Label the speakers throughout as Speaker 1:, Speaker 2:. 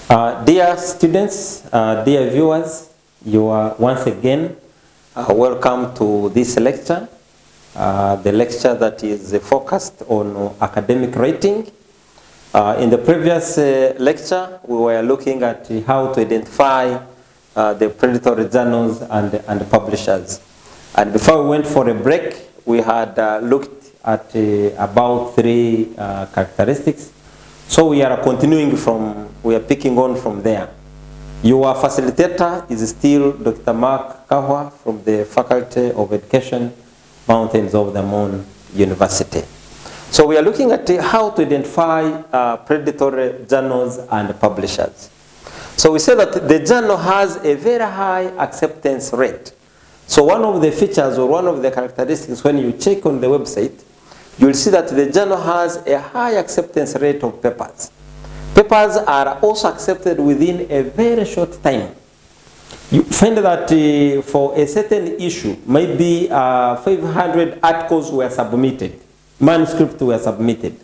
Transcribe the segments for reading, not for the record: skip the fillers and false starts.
Speaker 1: Dear students, dear viewers, you are once again welcome to this lecture, the lecture that is focused on academic writing. In the previous lecture, we were looking at how to identify the predatory journals and publishers. And before we went for a break, we had looked at about 3 characteristics. So we are continuing we are picking on from there. Your facilitator is still Dr. Mark Kahwa from the Faculty of Education, Mountains of the Moon University. So we are looking at how to identify predatory journals and publishers. So we say that the journal has a very high acceptance rate. So one of the features or one of the characteristics when you check on the website, you'll see that the journal has a high acceptance rate of papers. Papers are also accepted within a very short time. You find that for a certain issue, maybe 500 articles were submitted, manuscripts were submitted.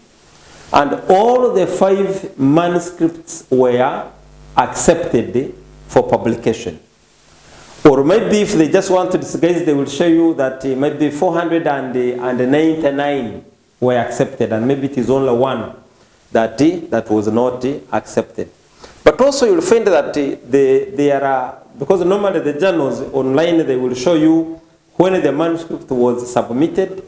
Speaker 1: And all the 5 manuscripts were accepted for publication. Or maybe if they just want to disguise, they will show you that maybe 499 were accepted, and maybe it is only one that was not accepted. But also you'll find that there are, because normally the journals online, they will show you when the manuscript was submitted,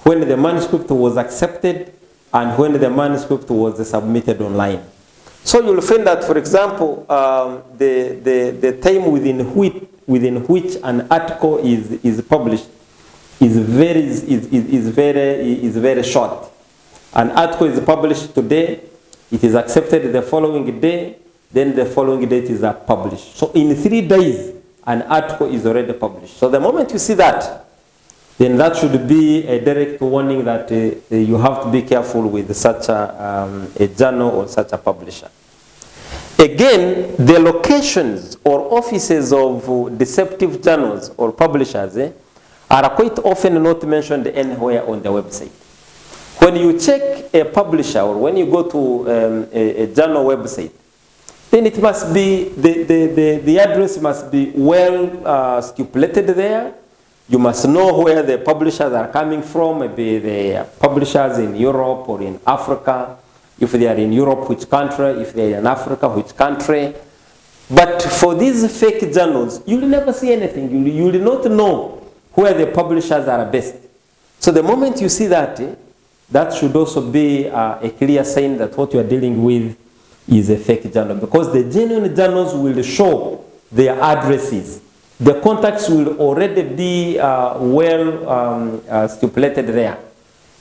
Speaker 1: when the manuscript was accepted, and when the manuscript was submitted online. So you'll find that, for example, the time within which an article is published is very short. An article is published today, it is accepted the following day, then the following day it is published. So in 3 days, an article is already published. So the moment you see that, then that should be a direct warning that you have to be careful with such a journal or such a publisher. Again, the locations or offices of deceptive journals or publishers are quite often not mentioned anywhere on the website. When you check a publisher or when you go to a journal website, then it must be, the address must be well stipulated there. You must know where the publishers are coming from, maybe the publishers in Europe or in Africa. If they are in Europe, which country? If they are in Africa, which country? But for these fake journals, you will never see anything. You will not know where the publishers are based. So the moment you see that, that should also be a clear sign that what you are dealing with is a fake journal. Because the genuine journals will show their addresses. The contacts will already be stipulated there.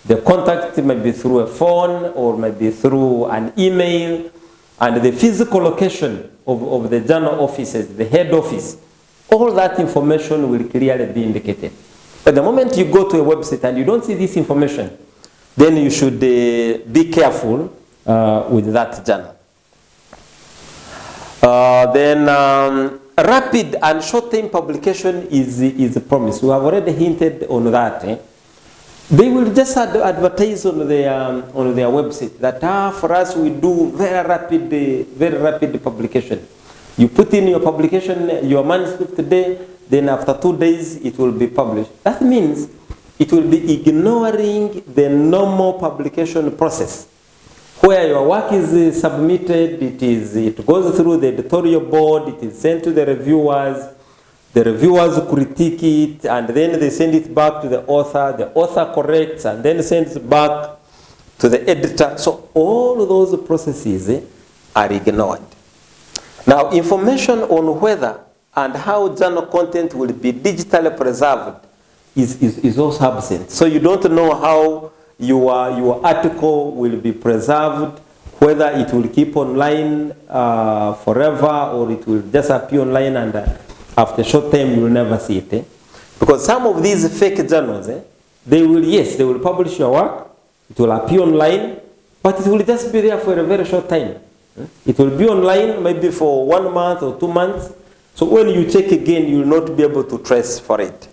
Speaker 1: The contact may be through a phone or maybe through an email, and the physical location of the journal offices, the head office, all that information will clearly be indicated. But the moment you go to a website and you don't see this information, then you should be careful with that journal. Rapid and short-term publication is a promise. We have already hinted on that. They will just advertise on their website that for us we do very rapid publication. You put in your publication, your manuscript today, then after 2 days it will be published. That means it will be ignoring the normal publication process, where your work is submitted, it goes through the editorial board, it is sent to the reviewers critique it, and then they send it back to the author corrects, and then sends it back to the editor. So all those processes are ignored. Now, information on whether and how journal content will be digitally preserved is also absent. So you don't know how your article will be preserved, whether it will keep online forever or it will just appear online and after a short time you will never see it. Because some of these fake journals, they will publish your work, it will appear online, but it will just be there for a very short time. It will be online maybe for 1 month or 2 months. So when you check again, you will not be able to trace for it.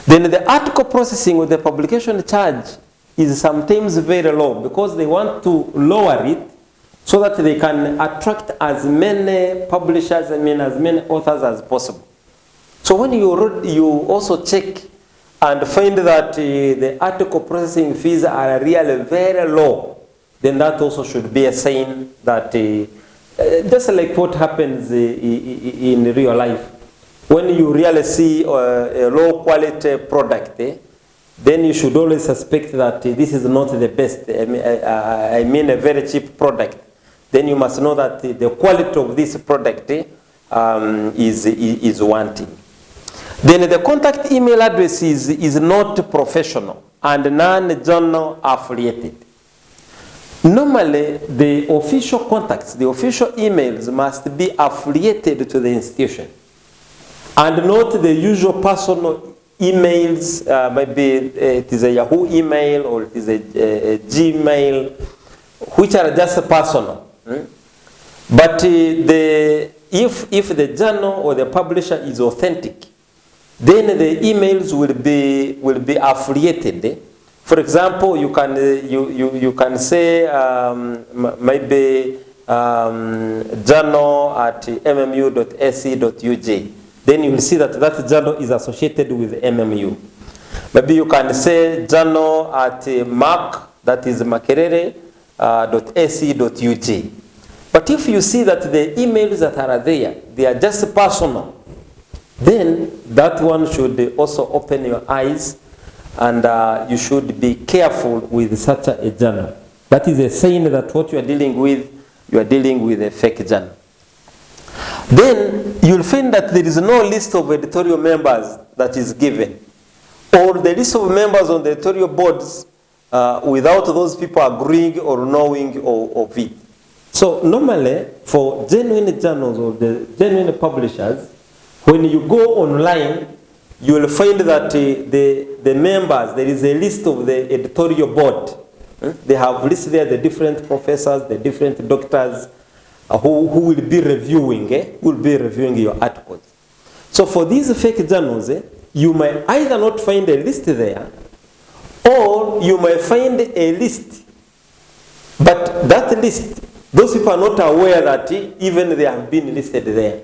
Speaker 1: Then the article processing with the publication charge is sometimes very low because they want to lower it so that they can attract as many publishers, as many authors as possible. So when you also check and find that the article processing fees are really very low, then that also should be a sign that just like what happens in real life, when you really see a low quality product, then you should always suspect that this is not the best. I mean a very cheap product. Then you must know that the quality of this product is wanting. Then the contact email address is not professional and non-journal affiliated. Normally, the official contacts, the official emails must be affiliated to the institution and not the usual personal emails. Maybe it is a Yahoo email or it is a Gmail, which are just personal. But if the journal or the publisher is authentic, then the emails will be affiliated. For example, you can say maybe journal at mmu.ac.uj. Then you will see that that journal is associated with MMU. Maybe you can say journal at mac, that is makerere.ac.uj. But if you see that the emails that are there, they are just personal, then that one should also open your eyes, and you should be careful with such a journal. That is a sign that what you are dealing with a fake journal. Then you'll find that there is no list of editorial members that is given, or the list of members on the editorial boards without those people agreeing or knowing of it. So normally, for genuine journals or the genuine publishers, when you go online, you will find that the members, there is a list of the editorial board. They have listed there the different professors, the different doctors who will be reviewing, your articles. So for these fake journals, you may either not find a list there, or you may find a list, but that list, those people are not aware that even they have been listed there.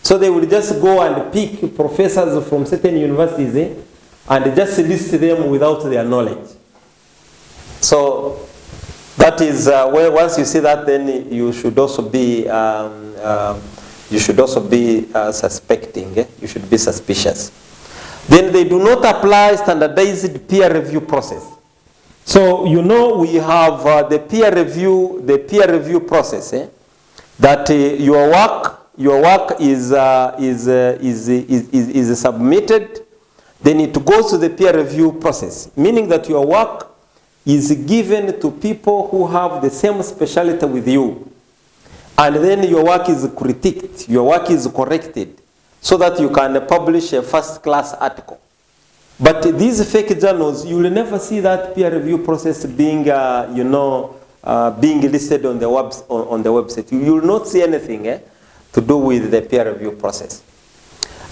Speaker 1: So they will just go and pick professors from certain universities and just list them without their knowledge. So that is where once you see that, then you should also be suspecting. You should be suspicious. Then they do not apply standardized peer review process. So we have the peer review process. That your work is submitted, then it goes to the peer review process, meaning that your work is given to people who have the same specialty with you, and then your work is critiqued, your work is corrected, so that you can publish a first-class article. But these fake journals, you will never see that peer review process being being listed on the website. You will not see anything to do with the peer review process.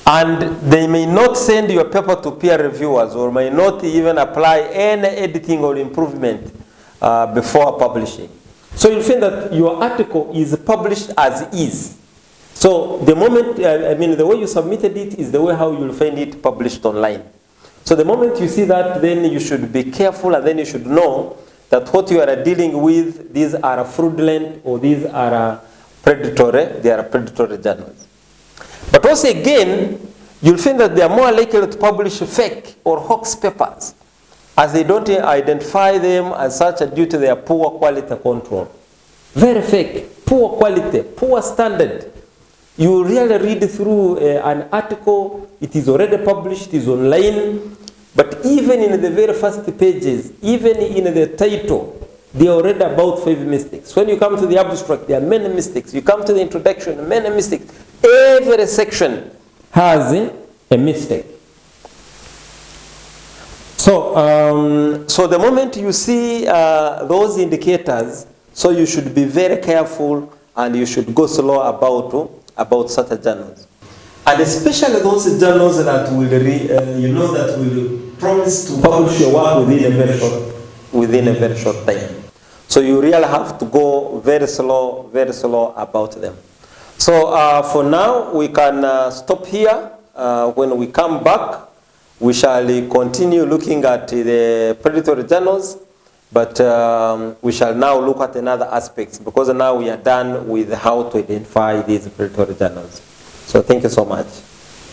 Speaker 1: And they may not send your paper to peer reviewers, or may not even apply any editing or improvement before publishing. So you'll find that your article is published as is. So the moment, the way you submitted it is the way how you'll find it published online. So the moment you see that, then you should be careful, and then you should know that what you are dealing with, these are fraudulent, or these are predatory, they are predatory journals. But also again, you'll find that they are more likely to publish fake or hoax papers, as they don't identify them as such due to their poor quality control. Very fake, poor quality, poor standard. You really read through an article, it is already published, it is online, but even in the very first pages, even in the title, they are already about 5 mistakes. When you come to the abstract, there are many mistakes. You come to the introduction, many mistakes. Every section has a mistake. So, so the moment you see those indicators, so you should be very careful, and you should go slow about such journals, and especially those journals that will, that will promise to publish your work within a very short time. So you really have to go very slow about them. So for now, we can stop here. When we come back, we shall continue looking at the predatory journals, but we shall now look at another aspects, because now we are done with how to identify these predatory journals. So thank you so much.